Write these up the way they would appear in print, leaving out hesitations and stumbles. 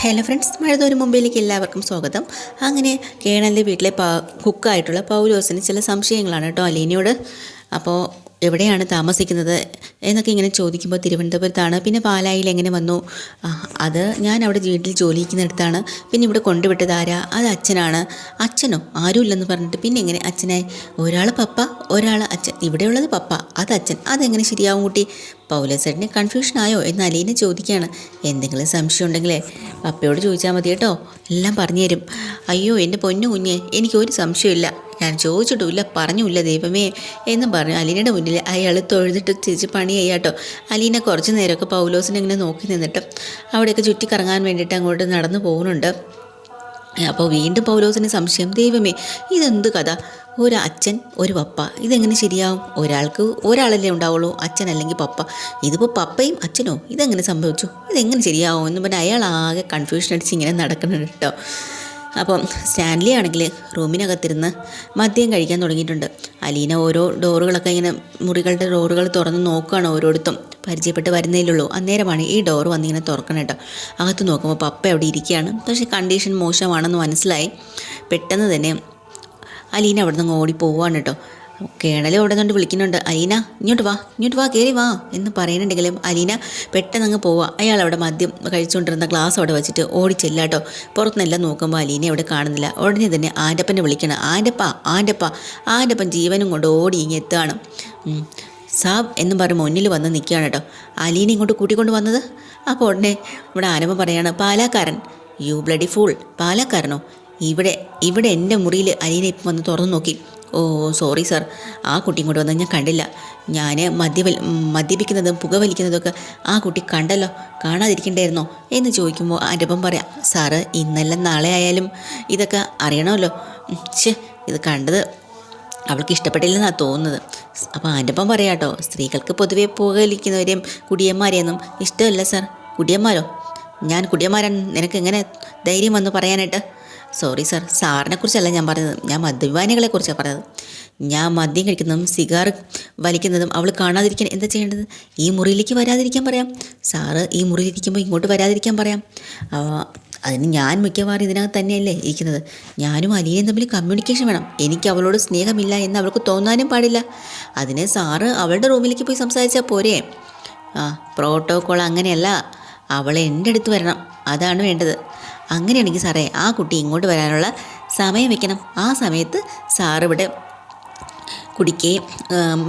Hello friends, മഴതോരും മുംബൈയിലേക്ക് എല്ലാവർക്കും സ്വാഗതം. അങ്ങനെ കേണലിൻ്റെ വീട്ടിലെ കുക്കായിട്ടുള്ള പൗലോസിന് ചില സംശയങ്ങളാണ് കേട്ടോ അലീനയോട്. അപ്പോൾ എവിടെയാണ് താമസിക്കുന്നത് എന്നൊക്കെ ഇങ്ങനെ ചോദിക്കുമ്പോൾ തിരുവനന്തപുരത്താണ്. പിന്നെ പാലായിൽ എങ്ങനെ വന്നു? അത് ഞാൻ അവിടെ വീട്ടിൽ ജോലി ചെയ്യുന്നിടത്താണ്. പിന്നെ ഇവിടെ കൊണ്ടുവിട്ടത് ആരാ? അത് അച്ഛനാണ്. അച്ഛനോ? ആരുമില്ലെന്ന് പറഞ്ഞിട്ട് പിന്നെ എങ്ങനെ അച്ഛനായി? ഒരാൾ പപ്പ, ഒരാൾ അച്ഛൻ. ഇവിടെയുള്ളത് പപ്പ, അത് അച്ഛൻ. അതെങ്ങനെ ശരിയാവും കുട്ടി? പൗലോസേട്ടന് കൺഫ്യൂഷനായോ എന്ന് അലീന ചോദിക്കുകയാണ്. എന്തെങ്കിലും സംശയം ഉണ്ടെങ്കിലേ പപ്പയോട് ചോദിച്ചാൽ മതി കേട്ടോ, എല്ലാം പറഞ്ഞു തരും. അയ്യോ എൻ്റെ പൊന്നു കുഞ്ഞെ, എനിക്കൊരു സംശയമില്ല, ഞാൻ ചോദിച്ചിട്ടുമില്ല പറഞ്ഞുമില്ല ദൈവമേ എന്നും പറഞ്ഞു അലീനയുടെ മുന്നിൽ അയാൾ തൊഴുതിട്ട് തിരിച്ച് പണി ചെയ്യാട്ടോ. അലീന കുറച്ച് നേരമൊക്കെ പൗലോസിനെ ഇങ്ങനെ നോക്കി നിന്നിട്ട് അവിടെയൊക്കെ ചുറ്റിക്കറങ്ങാൻ വേണ്ടിയിട്ട് അങ്ങോട്ട് നടന്നു പോകുന്നുണ്ട്. അപ്പോൾ വീണ്ടും പൗലോസിന് സംശയം, ദൈവമേ ഇതെന്ത് കഥ? ഒരു അച്ഛൻ ഒരു പപ്പ, ഇതെങ്ങനെ ശരിയാവും? ഒരാളല്ലേ ഉണ്ടാവുള്ളൂ, അച്ഛൻ അല്ലെങ്കിൽ പപ്പ. ഇതിപ്പോൾ പപ്പയും അച്ഛനോ? ഇതെങ്ങനെ സംഭവിച്ചു? ഇതെങ്ങനെ ശരിയാവും എന്ന് പറഞ്ഞാൽ അയാൾ ആകെ കൺഫ്യൂഷൻ അടിച്ച് ഇങ്ങനെ നടക്കുന്നുണ്ട് കേട്ടോ. അപ്പം സ്റ്റാൻലി ആണെങ്കിൽ റൂമിനകത്തിരുന്ന് മദ്യം കഴിക്കാൻ തുടങ്ങിയിട്ടുണ്ട്. അലീന ഓരോ ഡോറുകളൊക്കെ ഇങ്ങനെ മുറികളുടെ ഡോറുകൾ തുറന്ന് നോക്കുകയാണ്. ഓരോരുത്തും പരിചയപ്പെട്ട് വരുന്നതിലുള്ളൂ. അന്നേരമാണ് ഈ ഡോറ് വന്നിങ്ങനെ തുറക്കണം കേട്ടോ. അകത്ത് നോക്കുമ്പോൾ പപ്പ അവിടെ ഇരിക്കുകയാണ്. പക്ഷേ കണ്ടീഷൻ മോശമാണെന്ന് മനസ്സിലായി. പെട്ടെന്ന് തന്നെ അലീന അവിടെ നിന്ന് ഓടി പോവാണ് കേട്ടോ. കേണൽ അവിടെ നിന്നുകൊണ്ട് വിളിക്കുന്നുണ്ട്, അലീന ഇങ്ങോട്ട് വാ കയറി വാ എന്ന് പറയുന്നുണ്ടെങ്കിലും അലീന പെട്ടെന്ന് അങ്ങ് പോവുക. അയാൾ അവിടെ മദ്യം കഴിച്ചുകൊണ്ടിരുന്ന ഗ്ലാസ് അവിടെ വെച്ചിട്ട് ഓടിച്ചില്ല കേട്ടോ. പുറത്തുനിന്നെല്ലാം നോക്കുമ്പോൾ അലീനെ അവിടെ കാണുന്നില്ല. ഉടനെ തന്നെ ആൻ്റപ്പനെ വിളിക്കണം, ആൻ്റപ്പൻ ജീവനും കൊണ്ട് ഓടി ഇങ്ങ് എത്തുകയാണ്. സാബ് എന്നും പറഞ്ഞ് മുന്നിൽ വന്ന് നിൽക്കുകയാണ് കേട്ടോ. അലീന ഇങ്ങോട്ട് കൂട്ടിക്കൊണ്ട് വന്നത്. അപ്പോൾ ഉടനെ ഇവിടെ ആനമ്മ പറയാണ്, പാലാക്കാരൻ. യു ബ്ലഡി ഫൂൾ, പാലാക്കാരനോ? ഇവിടെ എൻ്റെ മുറിയിൽ അലീന ഇപ്പം വന്ന് തുറന്നു നോക്കി. ഓ സോറി സാർ, ആ കുട്ടി ഇങ്ങോട്ട് വന്നാൽ ഞാൻ കണ്ടില്ല. ഞാൻ മദ്യപിക്കുന്നതും പുകവലിക്കുന്നതൊക്കെ ആ കുട്ടി കണ്ടല്ലോ, കാണാതിരിക്കണ്ടായിരുന്നോ എന്ന് ചോദിക്കുമ്പോൾ ആൻ്റപ്പം പറയാം, സാറ് ഇന്നല്ല നാളെ ആയാലും ഇതൊക്കെ അറിയണമല്ലോ. ഇത് കണ്ടത് അവൾക്ക് ഇഷ്ടപ്പെട്ടില്ലെന്നാണ് തോന്നുന്നത്. അപ്പോൾ ആൻ്റപ്പം പറയാം കേട്ടോ, സ്ത്രീകൾക്ക് പൊതുവെ പുകവലിക്കുന്നവരെയും കുടിയന്മാരെയൊന്നും ഇഷ്ടമല്ല സാർ. കുടിയന്മാരോ? ഞാൻ കുടിയന്മാരാണ് നിനക്ക് എങ്ങനെ ധൈര്യം വന്ന് പറയാനായിട്ട്? സോറി സാർ, സാറിനെക്കുറിച്ചല്ല ഞാൻ പറഞ്ഞത്, ഞാൻ മദ്യപാനികളെക്കുറിച്ചാണ് പറഞ്ഞത്. ഞാൻ മദ്യം കഴിക്കുന്നതും സിഗാർ വലിക്കുന്നതും അവൾ കാണാതിരിക്കാൻ എന്താ ചെയ്യേണ്ടത്? ഈ മുറിയിലേക്ക് വരാതിരിക്കാൻ പറയാം. സാറ് ഈ മുറിയിലിരിക്കുമ്പോൾ ഇങ്ങോട്ട് വരാതിരിക്കാൻ പറയാം. അതിന് ഞാൻ മിക്കവാറും ഇതിനകത്ത് തന്നെയല്ലേ ഇരിക്കുന്നത്. ഞാനും അലീനയും തമ്മിൽ കമ്മ്യൂണിക്കേഷൻ വേണം. എനിക്ക് അവളോട് സ്നേഹമില്ല എന്ന് അവൾക്ക് തോന്നാനും പാടില്ല. അതിന് സാറ് അവളുടെ റൂമിലേക്ക് പോയി സംസാരിച്ചാൽ പോരെ? പ്രോട്ടോക്കോൾ അങ്ങനെയല്ല, അവൾ എൻ്റെ അടുത്ത് വരണം, അതാണ് വേണ്ടത്. അങ്ങനെയാണെങ്കിൽ സാറേ ആ കുട്ടി ഇങ്ങോട്ട് വരാനുള്ള സമയം വെക്കണം. ആ സമയത്ത് സാറിവിടെ കുടിക്കുകയും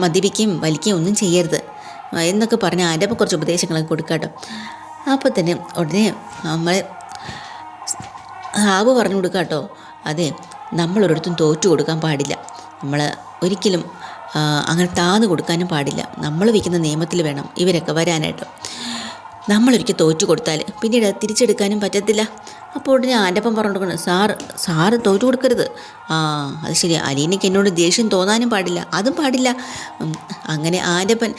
മദ്യപിക്കുകയും വലിക്കുകയും ഒന്നും ചെയ്യരുത് എന്നൊക്കെ പറഞ്ഞ് ആൻ്റെ അപ്പം കുറച്ച് ഉപദേശങ്ങളൊക്കെ കൊടുക്കാട്ടോ. അപ്പോൾ തന്നെ ഉടനെ നമ്മൾ ആബ് പറഞ്ഞു കൊടുക്കാട്ടോ, അതെ നമ്മളൊരിടത്തും തോറ്റു കൊടുക്കാൻ പാടില്ല. നമ്മൾ ഒരിക്കലും അങ്ങനെ താന്ന് കൊടുക്കാനും പാടില്ല. നമ്മൾ വയ്ക്കുന്ന നിയമത്തിൽ വേണം ഇവരൊക്കെ വരാനായിട്ട്. നമ്മളൊരിക്കൽ തോറ്റു കൊടുത്താൽ പിന്നീട് തിരിച്ചെടുക്കാനും പറ്റത്തില്ല. അപ്പോൾ ഉടനെ ആൻ്റപ്പം പറഞ്ഞു കൊടുക്കണം, സാറ് തോറ്റു കൊടുക്കരുത്. അത് ശരി, അലീനയ്ക്ക് എന്നോട് ദേഷ്യം തോന്നാനും പാടില്ല, അതും പാടില്ല. അങ്ങനെ ആൻ്റപ്പൻ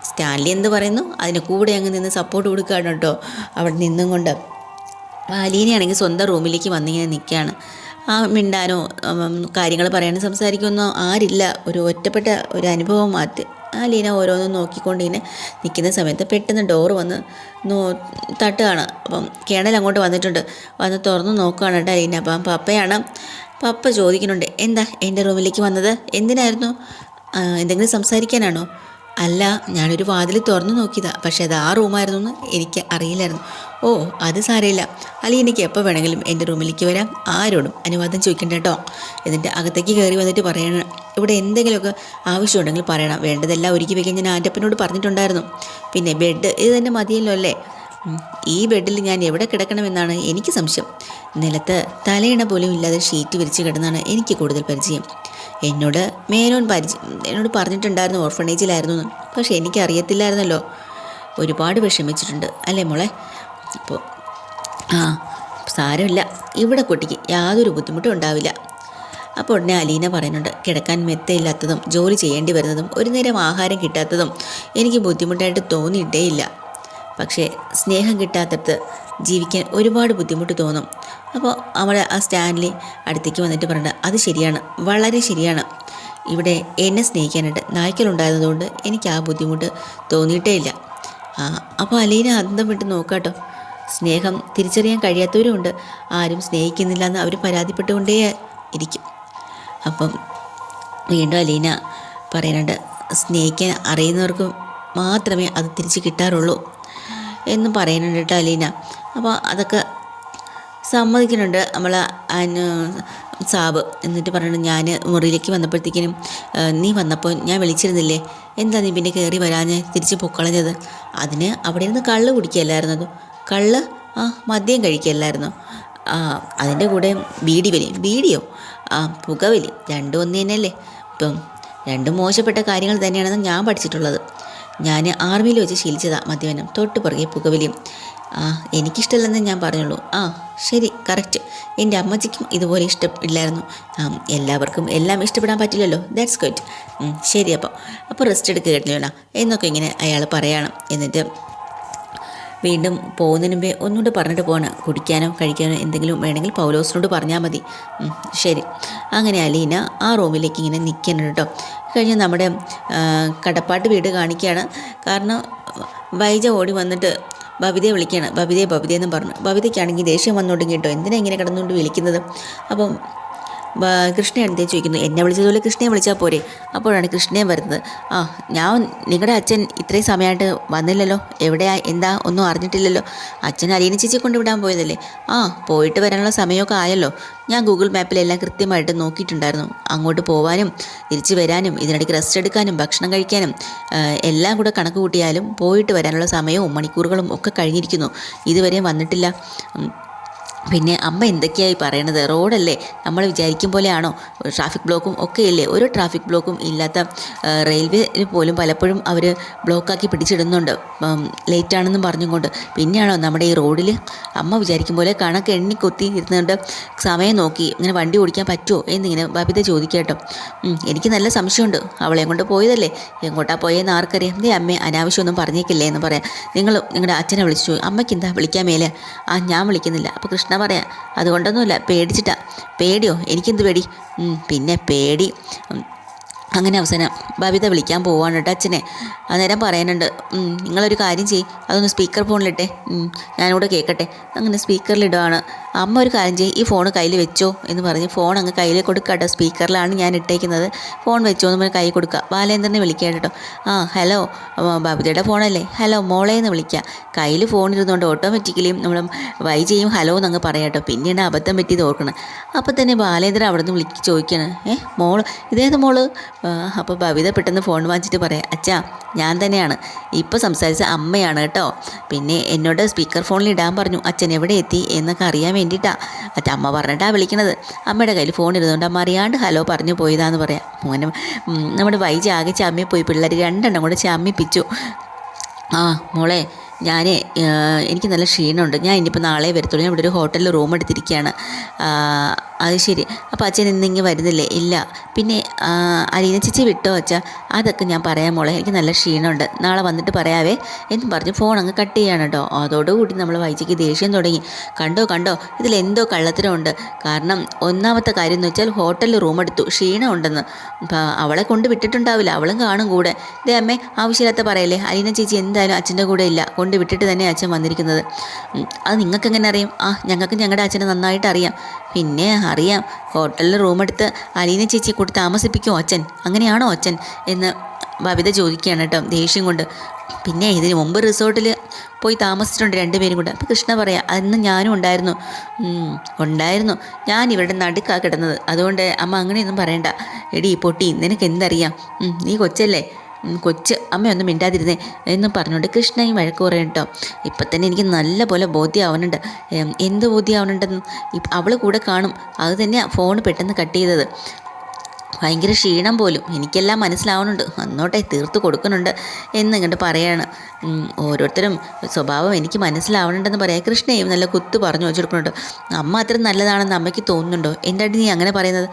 സ്റ്റാൻലി എന്ത് പറയുന്നു അതിന് കൂടെ അങ്ങ് നിന്ന് സപ്പോർട്ട് കൊടുക്കുകയാണ് കേട്ടോ. അവിടെ നിന്നും കൊണ്ട് അലീനയാണെങ്കിൽ സ്വന്തം റൂമിലേക്ക് വന്നിങ്ങനെ നിൽക്കുകയാണ്. മിണ്ടാനോ കാര്യങ്ങൾ പറയാനോ സംസാരിക്കുമെന്നോ ആരില്ല. ഒരു ഒറ്റപ്പെട്ട ഒരു അനുഭവം അലീന ഓരോന്നും നോക്കിക്കൊണ്ട് ഇങ്ങനെ നിൽക്കുന്ന സമയത്ത് പെട്ടെന്ന് ഡോറ് വന്ന് തട്ടുകയാണ്. അപ്പം കേണൽ അങ്ങോട്ട് വന്നിട്ടുണ്ട്. വന്ന് തുറന്ന് നോക്കുകയാണ് കേട്ടോ അലീന. അപ്പം പപ്പയാണ്. പപ്പ ചോദിക്കുന്നുണ്ട്, എന്താ എൻ്റെ റൂമിലേക്ക് വന്നത്? എന്തിനായിരുന്നു? എന്തെങ്കിലും സംസാരിക്കാനാണോ? അല്ല, ഞാനൊരു വാതിൽ തുറന്നു നോക്കിയതാണ്, പക്ഷേ അത് ആ റൂമായിരുന്നു എന്ന് എനിക്ക് അറിയില്ലായിരുന്നു. ഓ അത് സാരമില്ല, അലീനയ്ക്ക് എപ്പോൾ വേണമെങ്കിലും എൻ്റെ റൂമിലേക്ക് വരാം, ആരോടും അനുവാദം ചോദിക്കണ്ട കേട്ടോ. എന്നിട്ട് അകത്തേക്ക് കയറി വന്നിട്ട് പറയണം, ഇവിടെ എന്തെങ്കിലുമൊക്കെ ആവശ്യമുണ്ടെങ്കിൽ പറയണം. വേണ്ടതെല്ലാം ഒരുക്കി വയ്ക്കാൻ ഞാൻ ആൻ്റപ്പനോട് പറഞ്ഞിട്ടുണ്ടായിരുന്നു. പിന്നെ ബെഡ് ഇത് തന്നെ മതിയല്ലോ അല്ലേ? ഈ ബെഡിൽ ഞാൻ എവിടെ കിടക്കണമെന്നാണ് എനിക്ക് സംശയം. നിലത്ത് തലയിണ പോലും ഇല്ലാതെ ഷീറ്റ് വിരിച്ച് കിടന്നാണ് എനിക്ക് കൂടുതൽ പരിചയം. എന്നോട് എന്നോട് പറഞ്ഞിട്ടുണ്ടായിരുന്നു ഓർഫണേജിലായിരുന്നു എന്ന്. പക്ഷേ എനിക്കറിയത്തില്ലായിരുന്നല്ലോ. ഒരുപാട് വിഷമിച്ചിട്ടുണ്ട് അല്ലേ മോളെ? അപ്പോൾ സാരമില്ല, ഇവിടെ കുട്ടിക്ക് യാതൊരു ബുദ്ധിമുട്ടും ഉണ്ടാവില്ല. അപ്പോൾ ഉടനെ അലീന പറയുന്നുണ്ട്, കിടക്കാൻ മെത്തയില്ലാത്തതും ജോലി ചെയ്യേണ്ടി വരുന്നതും ഒരു നേരം ആഹാരം കിട്ടാത്തതും എനിക്ക് ബുദ്ധിമുട്ടായിട്ട് തോന്നിയിട്ടേയില്ല. പക്ഷേ സ്നേഹം കിട്ടാത്തത് ജീവിക്കാൻ ഒരുപാട് ബുദ്ധിമുട്ട് തോന്നും. അപ്പോൾ അവൾ ആ സ്റ്റാൻലി അടുത്തേക്ക് വന്നിട്ട് പറഞ്ഞിട്ട്, അത് ശരിയാണ്, വളരെ ശരിയാണ്. ഇവിടെ എന്നെ സ്നേഹിക്കാനായിട്ട് നായ്ക്കളുണ്ടായിരുന്നതുകൊണ്ട് എനിക്ക് ആ ബുദ്ധിമുട്ട് തോന്നിയിട്ടേ ഇല്ല. അപ്പോൾ അലീന അന്തം വിട്ട് നോക്കാട്ടോ. സ്നേഹം തിരിച്ചറിയാൻ കഴിയാത്തവരുമുണ്ട്. ആരും സ്നേഹിക്കുന്നില്ല എന്ന് അവർ പരാതിപ്പെട്ടുകൊണ്ടേ ഇരിക്കും. അപ്പം വീണ്ടും അലീന പറയുന്നുണ്ട്, സ്നേഹിക്കാൻ അറിയുന്നവർക്ക് മാത്രമേ അത് തിരിച്ച് കിട്ടാറുള്ളൂ എന്നും പറയുന്നുണ്ട് കേട്ടോ അലീന. അപ്പോൾ അതൊക്കെ സമ്മതിക്കുന്നുണ്ട് നമ്മൾ സാബ്. എന്നിട്ട് പറയുന്നത്, ഞാൻ മുറിയിലേക്ക് വന്നപ്പോഴത്തേക്കിനും നീ വന്നപ്പോൾ ഞാൻ വിളിച്ചിരുന്നില്ലേ, എന്താ നീ പിന്നെ കയറി വരാഞ്ഞ് തിരിച്ച് പൊക്കളഞ്ഞത്? അതിന് അവിടെ ഇരുന്ന് കള്ള് കുടിക്കുകയല്ലായിരുന്നത്? കള്ള്? മദ്യം കഴിക്കുകയല്ലായിരുന്നു? അതിൻ്റെ കൂടെ ബീഡിയോ പുകവലി, രണ്ടും ഒന്ന് തന്നെയല്ലേ? ഇപ്പം രണ്ടും മോശപ്പെട്ട കാര്യങ്ങൾ തന്നെയാണെന്ന് ഞാൻ പഠിച്ചിട്ടുള്ളത്. ഞാൻ ആർമിയിൽ വെച്ച് ശീലിച്ചതാണ് മദ്യപാനം, തൊട്ട് പുറകെ പുകവലിയും. എനിക്കിഷ്ടമല്ലെന്നേ ഞാൻ പറഞ്ഞുള്ളൂ. ശരി, കറക്റ്റ്. എൻ്റെ അമ്മച്ചിക്കും ഇതുപോലെ ഇഷ്ടമില്ലായിരുന്നു. എല്ലാവർക്കും എല്ലാം ഇഷ്ടപ്പെടാൻ പറ്റില്ലല്ലോ. That's good. ശരി, അപ്പോൾ റെസ്റ്റ് എടുക്കുക കേട്ടോ എന്നൊക്കെ ഇങ്ങനെ അയാൾ പറയണം. എന്നിട്ട് വീണ്ടും പോകുന്നതിന് മുമ്പേ ഒന്നുകൂടെ പറഞ്ഞിട്ട് പോകണം, കുടിക്കാനോ കഴിക്കാനോ എന്തെങ്കിലും വേണമെങ്കിൽ പൗലോസിനോട് പറഞ്ഞാൽ മതി. ശരി. അങ്ങനെ അലീന ആ റൂമിലേക്ക് ഇങ്ങനെ നിൽക്കണം കേട്ടോ. കഴിഞ്ഞ് നമ്മുടെ കടപ്പാട്ട് വീട് കാണിക്കുകയാണ്. കാരണം വൈജ ഓടി വന്നിട്ട് ബബിതയെ വിളിക്കുകയാണ്. ബബിതയെന്നും പറഞ്ഞു. ബബിതയ്ക്കാണെങ്കിൽ ദേഷ്യം വന്നോട്ടും കേട്ടോ, എന്തിനാ ഇങ്ങനെ കിടന്നുകൊണ്ട് വിളിക്കുന്നത്? അപ്പം കൃഷ്ണയാണ് എന്തേ ചോദിക്കുന്നു. എന്നെ വിളിച്ചതുപോലെ കൃഷ്ണയെ വിളിച്ചാൽ പോരെ? അപ്പോഴാണ് കൃഷ്ണയും വരുന്നത്. ഞാൻ നിങ്ങളുടെ അച്ഛൻ ഇത്രയും സമയമായിട്ട് വന്നില്ലല്ലോ, എവിടെയാ എന്താ ഒന്നും അറിഞ്ഞിട്ടില്ലല്ലോ. അച്ഛൻ അലീന ചേച്ചി കൊണ്ടുവിടാൻ പോയതല്ലേ? പോയിട്ട് വരാനുള്ള സമയമൊക്കെ ആയല്ലോ. ഞാൻ ഗൂഗിൾ മാപ്പിലെല്ലാം കൃത്യമായിട്ട് നോക്കിയിട്ടുണ്ടായിരുന്നു. അങ്ങോട്ട് പോകാനും തിരിച്ച് വരാനും ഇതിനിടയ്ക്ക് റെസ്റ്റ് എടുക്കാനും ഭക്ഷണം കഴിക്കാനും എല്ലാം കൂടെ കണക്ക് കൂട്ടിയാലും പോയിട്ട് വരാനുള്ള സമയവും മണിക്കൂറുകളും ഒക്കെ കഴിഞ്ഞിരിക്കുന്നു. ഇതുവരെയും വന്നിട്ടില്ല. പിന്നെ അമ്മ എന്തൊക്കെയായി പറയണത്? റോഡല്ലേ, നമ്മൾ വിചാരിക്കും പോലെയാണോ? ട്രാഫിക് ബ്ലോക്കും ഒക്കെയല്ലേ? ഒരു ട്രാഫിക് ബ്ലോക്കും ഇല്ലാത്ത റെയിൽവേയിൽ പോലും പലപ്പോഴും അവർ ബ്ലോക്കാക്കി പിടിച്ചിടുന്നുണ്ട്, ലേറ്റാണെന്നും പറഞ്ഞുകൊണ്ട്. പിന്നെയാണോ നമ്മുടെ ഈ റോഡിൽ അമ്മ വിചാരിക്കും പോലെ കണക്ക് എണ്ണിക്കൊത്തി ഇരുന്നുകൊണ്ട് സമയം നോക്കി ഇങ്ങനെ വണ്ടി ഓടിക്കാൻ പറ്റുമോ എന്നിങ്ങനെ ബബിത ചോദിക്കട്ടോ. എനിക്ക് നല്ല സംശയമുണ്ട്. അവളെ കൊണ്ട് പോയതല്ലേ, എങ്ങോട്ടാ പോയെന്ന് ആർക്കറിയാം. അമ്മേ അനാവശ്യമൊന്നും പറഞ്ഞേക്കില്ലേ എന്ന് പറയാം. നിങ്ങളുടെ അച്ഛനെ വിളിച്ചു, അമ്മയ്ക്ക് എന്താ വിളിക്കാൻ മേലെ? ഞാൻ വിളിക്കുന്നില്ല. അപ്പോൾ കൃഷ്ണ പറയാം, അതുകൊണ്ടൊന്നുമില്ല, പേടിച്ചിട്ടാ. പേടിയോ? എനിക്കെന്ത് പേടി? പിന്നെ പേടി. അങ്ങനെ അവസാനം ബബിത വിളിക്കാൻ പോവാണ് കേട്ടോ അച്ഛനെ. അന്നേരം പറയാനുണ്ട്, നിങ്ങളൊരു കാര്യം ചെയ്യ്, അതൊന്ന് സ്പീക്കർ ഫോണിലിട്ടെ, ഞാനിവിടെ കേൾക്കട്ടെ. അങ്ങനെ സ്പീക്കറിലിടുകയാണ്. അമ്മ ഒരു കാര്യം ചെയ്യ്, ഈ ഫോൺ കയ്യിൽ വെച്ചോ എന്ന് പറഞ്ഞ് ഫോൺ അങ്ങ് കയ്യിൽ കൊടുക്കാട്ടോ. സ്പീക്കറിലാണ് ഞാൻ ഇട്ടേക്കുന്നത്, ഫോൺ വെച്ചോ എന്ന് പറഞ്ഞ് കൈ കൊടുക്കുക. ബാലേന്ദ്രനെ വിളിക്കുക കേട്ടോ. ഹലോ, ബബിതയുടെ ഫോണല്ലേ? ഹലോ മോളെ എന്ന് വിളിക്കുക. കയ്യിൽ ഫോൺ ഇരുന്നുകൊണ്ട് ഓട്ടോമാറ്റിക്കലി നമ്മൾ വൈജയും ഹലോ എന്നങ്ങ് പറയാം കേട്ടോ. പിന്നെയാണ് അബദ്ധം പറ്റിയത് ഓർക്കണം. അപ്പോൾ തന്നെ ബാലേന്ദ്രൻ അവിടെ നിന്ന് ചോദിക്കണം, മോള് ഇതേത് മോള്? അപ്പോൾ ബബിത പെട്ടെന്ന് ഫോൺ വാങ്ങിച്ചിട്ട് പറയാം, അച്ഛാ ഞാൻ തന്നെയാണ്, ഇപ്പോൾ സംസാരിച്ച അമ്മയാണ് കേട്ടോ. പിന്നെ എന്നോട് സ്പീക്കർ ഫോണിൽ ഇടാൻ പറഞ്ഞു, അച്ഛൻ എവിടെ എത്തി എന്നൊക്കെ അറിയാൻ വേണ്ടിയിട്ടാണ് അച്ഛൻ അമ്മ പറഞ്ഞിട്ടാണ് വിളിക്കുന്നത്. അമ്മയുടെ കയ്യിൽ ഫോൺ ഇരുന്നുകൊണ്ട് അമ്മ അറിയാണ്ട് ഹലോ പറഞ്ഞു പോയതാന്ന് പറയാം. മോനെ നമ്മുടെ വൈജ ആകെ ചമ്മിപ്പോയി. പിള്ളേർ രണ്ടെണ്ണം കൂടെ ചമ്മിപ്പിച്ചു. മോളെ എനിക്ക് നല്ല ക്ഷീണമുണ്ട്, ഞാൻ ഇനിയിപ്പോൾ നാളെ വരത്തുള്ളൂ. ഞാൻ ഇവിടെ ഒരു ഹോട്ടലിൽ റൂം എടുത്തിരിക്കുകയാണ്. അത് ശരി. അപ്പോൾ അച്ഛൻ ഇന്നിങ്ങ് വരുന്നില്ലേ? ഇല്ല. പിന്നെ അലീന ചേച്ചി വിട്ടോ അച്ഛാ? അതൊക്കെ ഞാൻ പറയാം മോളെ, എനിക്ക് നല്ല ക്ഷീണമുണ്ട്, നാളെ വന്നിട്ട് പറയാവേ എന്ന് പറഞ്ഞ് ഫോൺ അങ്ങ് കട്ട് ചെയ്യാണ് കേട്ടോ. അതോടുകൂടി നമ്മൾ വൈജയ്ക്ക് ദേഷ്യം തുടങ്ങി. കണ്ടോ ഇതിലെന്തോ കള്ളത്തരമുണ്ട്. കാരണം ഒന്നാമത്തെ കാര്യം എന്ന് വെച്ചാൽ ഹോട്ടലിൽ റൂം എടുത്തു, ക്ഷീണമുണ്ടെന്ന്. അവളെ കൊണ്ട് വിട്ടിട്ടുണ്ടാവില്ല, അവളും കാണും കൂടെ. അമ്മേ ആവശ്യമില്ലാത്ത പറയല്ലേ, അലീന ചേച്ചി എന്തായാലും അച്ഛൻ്റെ കൂടെ ഇല്ല, കൊണ്ട് വിട്ടിട്ട് തന്നെ അച്ഛൻ വന്നിരിക്കുന്നത്. അത് നിങ്ങൾക്ക് എങ്ങനെ അറിയാം? ഞങ്ങൾക്ക് ഞങ്ങളുടെ അച്ഛനെ നന്നായിട്ട് അറിയാം. പിന്നെ അറിയാം, ഹോട്ടലിൽ റൂമെടുത്ത് അലീന ചേച്ചിയെ കൂടി താമസിപ്പിക്കുമോ അച്ഛൻ? അങ്ങനെയാണോ അച്ഛൻ എന്ന് ബബിത ചോദിക്കുകയാണ് കേട്ടോ ദേഷ്യം കൊണ്ട്. പിന്നെ ഇതിന് മുമ്പ് റിസോർട്ടിൽ പോയി താമസിച്ചിട്ടുണ്ട് രണ്ടുപേരും കൂടെ. അപ്പോൾ കൃഷ്ണ പറയാം, അന്ന് ഞാനും ഉണ്ടായിരുന്നു, ഞാൻ ഇവരുടെ നടുക്കാണ് കിടന്നത്, അതുകൊണ്ട് അമ്മ അങ്ങനെയൊന്നും പറയണ്ട. എടി പൊട്ടി, നിനക്ക് എന്തറിയാം? നീ കൊച്ചല്ലേ, കൊച്ച്, അമ്മയൊന്നും മിണ്ടാതിരുന്നേ എന്നും പറഞ്ഞുകൊണ്ട് കൃഷ്ണയും വഴക്ക് പറയും കേട്ടോ. ഇപ്പം തന്നെ എനിക്ക് നല്ല പോലെ ബോധ്യമാവുന്നുണ്ട്. എന്ത് ബോധ്യമാവുന്നുണ്ടെന്ന്? അവൾ കൂടെ കാണും, അത് തന്നെയാണ് ഫോൺ പെട്ടെന്ന് കട്ട് ചെയ്തത്. ഭയങ്കര ക്ഷീണം പോലും, എനിക്കെല്ലാം മനസ്സിലാവുന്നുണ്ട്, വന്നോട്ടെ തീർത്ത് കൊടുക്കുന്നുണ്ട് എന്നിങ്ങോട്ട് പറയാണ്. ഓരോരുത്തരും സ്വഭാവം എനിക്ക് മനസ്സിലാവുന്നുണ്ടെന്ന് പറയാം. കൃഷ്ണയും നല്ല കുത്ത് പറഞ്ഞു വെച്ചെടുക്കുന്നുണ്ട്. അമ്മ അത്ര നല്ലതാണെന്ന് അമ്മയ്ക്ക് തോന്നുന്നുണ്ടോ? എൻ്റെ അടി നീ അങ്ങനെ പറയുന്നത്?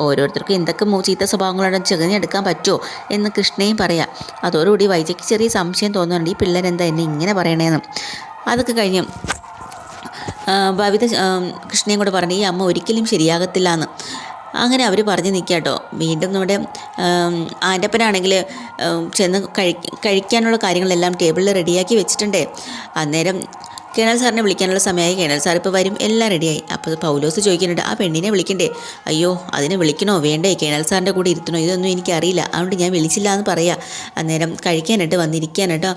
ഓരോരുത്തർക്കും എന്തൊക്കെ ചീത്ത സ്വഭാവങ്ങളാണ് ചെകഞ്ഞെടുക്കാൻ പറ്റുമോ എന്ന് കൃഷ്ണയും പറയാം. അതോടുകൂടി വൈജയ്ക്ക് ചെറിയ സംശയം തോന്നുന്നുണ്ട്, ഈ പിള്ളേരെന്താ എന്നെ ഇങ്ങനെ പറയണേന്ന്. അതൊക്കെ കഴിഞ്ഞ് ബബിത കൃഷ്ണയും കൂടെ പറഞ്ഞു, ഈ അമ്മ ഒരിക്കലും ശരിയാകത്തില്ല എന്ന്. അങ്ങനെ അവർ പറഞ്ഞ് നിൽക്കുക കേട്ടോ. വീണ്ടും നമ്മുടെ ആൻ്റപ്പനാണെങ്കിൽ ചെന്ന് കഴിക്കാനുള്ള കാര്യങ്ങളെല്ലാം ടേബിളിൽ റെഡിയാക്കി വെച്ചിട്ടുണ്ടേ. അന്നേരം കേണൽ സാറിനെ വിളിക്കാനുള്ള സമയമായി. കേണൽ സാർ ഇപ്പോൾ വരും, എല്ലാം റെഡിയായി. അപ്പോൾ പൗലോസ് ചോദിക്കുന്നുണ്ട്, ആ പെണ്ണിനെ വിളിക്കണ്ടേ? അയ്യോ, അതിനെ വിളിക്കണോ വേണ്ടേ? കേണൽ സാറിൻ്റെ കൂടെ ഇരുത്തണോ? ഇതൊന്നും എനിക്കറിയില്ല, അതുകൊണ്ട് ഞാൻ വിളിച്ചില്ല എന്ന് പറയാം. അന്നേരം കഴിക്കാനായിട്ട് വന്നിരിക്കാനായിട്ടോ.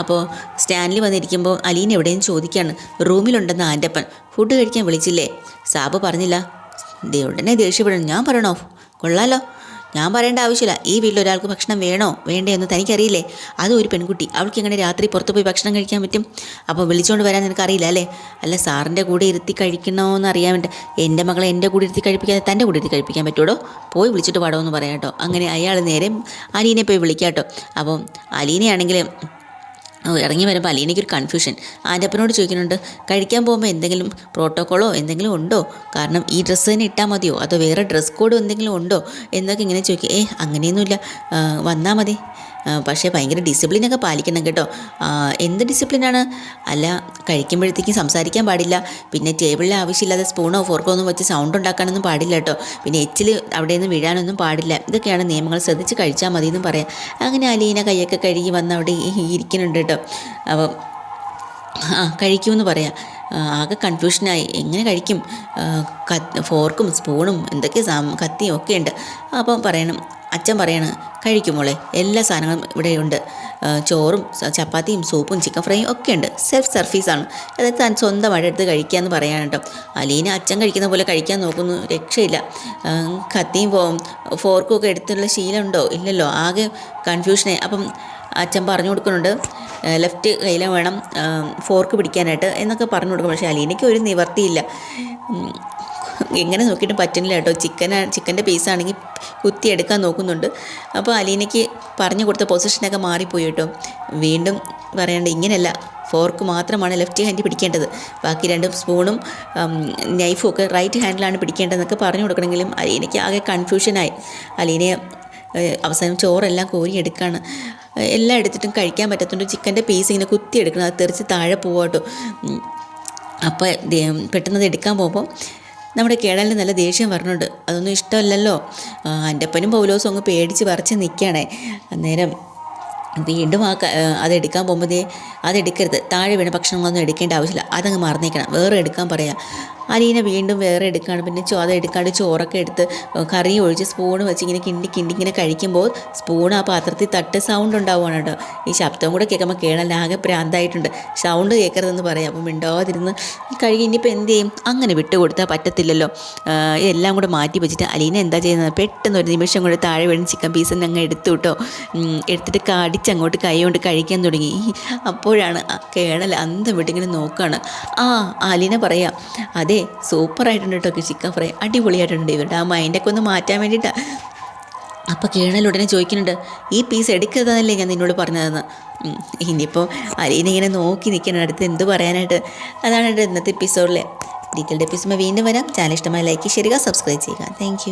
അപ്പോൾ സ്റ്റാൻലി വന്നിരിക്കുമ്പോൾ അലീന എവിടെയെന്ന് ചോദിക്കുകയാണ്. റൂമിലുണ്ടെന്ന് ആൻ്റപ്പൻ. ഫുഡ് കഴിക്കാൻ വിളിച്ചില്ലേ? സാബ് പറഞ്ഞില്ല. ഉടനെ ദേഷ്യപ്പെടണം. ഞാൻ പറയണോ? കൊള്ളാലോ, ഞാൻ പറയേണ്ട ആവശ്യമില്ല. ഈ വീട്ടിൽ ഒരാൾക്ക് ഭക്ഷണം വേണോ വേണ്ടേ എന്ന് തനിക്കറിയില്ലേ? അതും ഒരു പെൺകുട്ടി, അവൾക്ക് എങ്ങനെ രാത്രി പുറത്ത് പോയി ഭക്ഷണം കഴിക്കാൻ പറ്റും? അപ്പോൾ വിളിച്ചുകൊണ്ട് വരാൻ നിനക്കറിയില്ല അല്ലേ? അല്ല, സാറിൻ്റെ കൂടെ ഇരുത്തി കഴിക്കണമെന്ന് അറിയാൻ വേണ്ടി. എൻ്റെ മകളെ എൻ്റെ കൂടെ ഇരുത്തി കഴിപ്പിക്കാതെ തൻ്റെ കൂടെ ഇരുത്തി കഴിപ്പിക്കാൻ പറ്റുമോ? പോയി വിളിച്ചിട്ട് പാടോ എന്ന് പറയാം കേട്ടോ. അങ്ങനെ അയാൾ നേരെ അലീനെ പോയി വിളിക്കാം കേട്ടോ. അപ്പം അലീനയാണെങ്കിൽ ഇറങ്ങി വരുമ്പോൾ അലീനയ്ക്കൊരു കൺഫ്യൂഷൻ. ആൻ്റപ്പനോട് ചോദിക്കുന്നുണ്ട്, കഴിക്കാൻ പോകുമ്പോൾ എന്തെങ്കിലും പ്രോട്ടോക്കോളോ എന്തെങ്കിലും ഉണ്ടോ? കാരണം ഈ ഡ്രസ്സ് തന്നെ ഇട്ടാൽ മതിയോ, അതോ വേറെ ഡ്രസ് കോഡ് എന്തെങ്കിലും ഉണ്ടോ എന്നൊക്കെ ഇങ്ങനെ ചോദിക്കും. അങ്ങനെയൊന്നുമില്ല, വന്നാൽ മതി. പക്ഷേ ഭയങ്കര ഡിസിപ്ലിനൊക്കെ പാലിക്കണം കേട്ടോ. എന്ത് ഡിസിപ്ലിനാണ്? അല്ല, കഴിക്കുമ്പോഴത്തേക്കും സംസാരിക്കാൻ പാടില്ല, പിന്നെ ടേബിളിൽ ആവശ്യമില്ലാതെ സ്പൂണോ ഫോർക്കോ ഒന്നും വെച്ച് സൗണ്ട് ഉണ്ടാക്കാനൊന്നും പാടില്ല കേട്ടോ, പിന്നെ എച്ചിൽ അവിടെ നിന്ന് വീഴാനൊന്നും പാടില്ല. ഇതൊക്കെയാണ് നിയമങ്ങൾ, ശ്രദ്ധിച്ച് കഴിച്ചാൽ മതി എന്നും പറയാം. അങ്ങനെ അലീന കൈയൊക്കെ കഴുകി വന്ന് അവിടെ ഇരിക്കുന്നുണ്ട് കേട്ടോ. അപ്പം കഴിക്കുമെന്ന് പറയാം. ആകെ കൺഫ്യൂഷനായി, എങ്ങനെ കഴിക്കും? ഫോർക്കും സ്പൂണും എന്തൊക്കെ കത്തിയും ഒക്കെ ഉണ്ട്. അപ്പം പറയണം, അച്ഛൻ പറയാണ്, കഴിക്കുമോളെ, എല്ലാ സാധനങ്ങളും ഇവിടെയുണ്ട്. ചോറും ചപ്പാത്തിയും സൂപ്പും ചിക്കൻ ഫ്രൈയും ഒക്കെ ഉണ്ട്. സെൽഫ് സർവീസാണ്, അതായത് താൻ സ്വന്തമായിട്ട് എടുത്ത് കഴിക്കാമെന്ന് പറയാൻ കേട്ടോ. അലീന അച്ഛൻ കഴിക്കുന്ന പോലെ കഴിക്കാൻ നോക്കുന്നു, രക്ഷയില്ല. കത്തിയും ഫോർക്കും ഒക്കെ എടുത്തുള്ള ശീലമുണ്ടോ? ഇല്ലല്ലോ, ആകെ കൺഫ്യൂഷനായി. അപ്പം അച്ഛൻ പറഞ്ഞു കൊടുക്കുന്നുണ്ട്, ലെഫ്റ്റ് കയ്യിൽ വേണം ഫോർക്ക് പിടിക്കാനായിട്ട് എന്നൊക്കെ പറഞ്ഞു കൊടുക്കും. പക്ഷേ അലീനയ്ക്ക് ഒരു നിവർത്തിയില്ല, എങ്ങനെ നോക്കിയിട്ടും പറ്റുന്നില്ല കേട്ടോ. ചിക്കൻ്റെ പീസാണെങ്കിൽ കുത്തിയെടുക്കാൻ നോക്കുന്നുണ്ട്. അപ്പോൾ അലീനയ്ക്ക് പറഞ്ഞു കൊടുത്ത പൊസിഷനൊക്കെ മാറിപ്പോയി കേട്ടോ. വീണ്ടും പറയണ്ട, ഇങ്ങനെയല്ല, ഫോർക്ക് മാത്രമാണ് ലെഫ്റ്റ് ഹാൻഡിൽ പിടിക്കേണ്ടത്, ബാക്കി രണ്ടും സ്പൂണും നൈഫും ഒക്കെ റൈറ്റ് ഹാൻഡിലാണ് പിടിക്കേണ്ടതെന്നൊക്കെ പറഞ്ഞു കൊടുക്കണമെങ്കിലും അലീനയ്ക്ക് ആകെ കൺഫ്യൂഷനായി. അലീനയെ അവസാനം ചോറെല്ലാം കോരിയെടുക്കുകയാണ്. എല്ലാം എടുത്തിട്ടും കഴിക്കാൻ പറ്റത്തുണ്ട്. ചിക്കൻ്റെ പീസ് ഇങ്ങനെ കുത്തിയെടുക്കണം, അത് തെറിച്ച് താഴെ പോവാട്ടോ. അപ്പോൾ പെട്ടെന്ന് എടുക്കാൻ പോകുമ്പോൾ നമ്മുടെ കേണലിന് നല്ല ദേഷ്യം പറഞ്ഞുണ്ട്. അതൊന്നും ഇഷ്ടമല്ലല്ലോ. ആൻ്റപ്പനും പൗലോസും അങ്ങ് പേടിച്ച് പറിച്ച് നിൽക്കുകയാണേ. അന്നേരം വീണ്ടും അതെടുക്കാൻ പോകുമ്പോൾ അതെടുക്കരുത്, താഴെ വീണ ഭക്ഷണങ്ങളൊന്നും എടുക്കേണ്ട ആവശ്യമില്ല, അതങ്ങ് മറന്നേക്കണം, വേറെ എടുക്കാൻ പറയാം. അലീന വീണ്ടും വേറെ എടുക്കുകയാണ്. പിന്നെ അതെടുക്കാണ്ട് ചോറൊക്കെ എടുത്ത് കറി ഒഴിച്ച് സ്പൂണ് വെച്ച് ഇങ്ങനെ കിണ്ടി ഇങ്ങനെ കഴിക്കുമ്പോൾ സ്പൂൺ ആ പാത്രത്തിൽ തട്ട് സൗണ്ട് ഉണ്ടാവുകയാണ് കേട്ടോ. ഈ ശബ്ദം കൂടെ കേൾക്കുമ്പോൾ കേണലാകെ പ്രാന്തായിട്ടുണ്ട്. സൗണ്ട് കേൾക്കരുതെന്ന് പറയാം. അപ്പം മിണ്ടാതിരുന്ന് കഴുകി. ഇനിയിപ്പോൾ എന്ത് ചെയ്യും? അങ്ങനെ വിട്ട് കൊടുത്താൽ പറ്റത്തില്ലല്ലോ. എല്ലാം കൂടെ മാറ്റി വെച്ചിട്ട് അലീന എന്താ ചെയ്യുന്നത്? പെട്ടെന്ന് ഒരു നിമിഷം കൂടെ താഴെ വീണ് ചിക്കൻ പീസ് അങ്ങ് എടുത്തു കേട്ടോ. എടുത്തിട്ട് കടിച്ചങ്ങോട്ട് കൈ കൊണ്ട് കഴിക്കാൻ തുടങ്ങി. അപ്പോഴാണ് കേണൽ അന്തം വിട്ടിങ്ങനെ നോക്കുകയാണ്. അലീന പറയാം, അതെ, സൂപ്പറായിട്ടുണ്ട് കേട്ടോ ചിക്കൻ ഫ്രൈ, അടിപൊളിയായിട്ടുണ്ട്. ഇവരുടെ ആ മൈൻഡൊക്കെ ഒന്ന് മാറ്റാൻ വേണ്ടിയിട്ടാണ്. അപ്പോൾ കേണൽ ഉടനെ ചോദിക്കുന്നുണ്ട്, ഈ പീസ് എടുക്കരുതെന്നല്ലേ ഞാൻ നിന്നോട് പറഞ്ഞതെന്ന്. ഇനിയിപ്പോൾ അലീന ഇങ്ങനെ നോക്കി നിൽക്കണം അടുത്ത് എന്ത് പറയാനായിട്ട്. അതാണ് ഇന്നത്തെ എപ്പിസോഡിലെ. ഡീറ്റെയിൽഡ് എപ്പിസോഡ് വീണ്ടും വരാം. ചാനൽ ഇഷ്ടമായി ലൈക്ക് ചെയ്യുക, സബ്സ്ക്രൈബ് ചെയ്യുക. താങ്ക്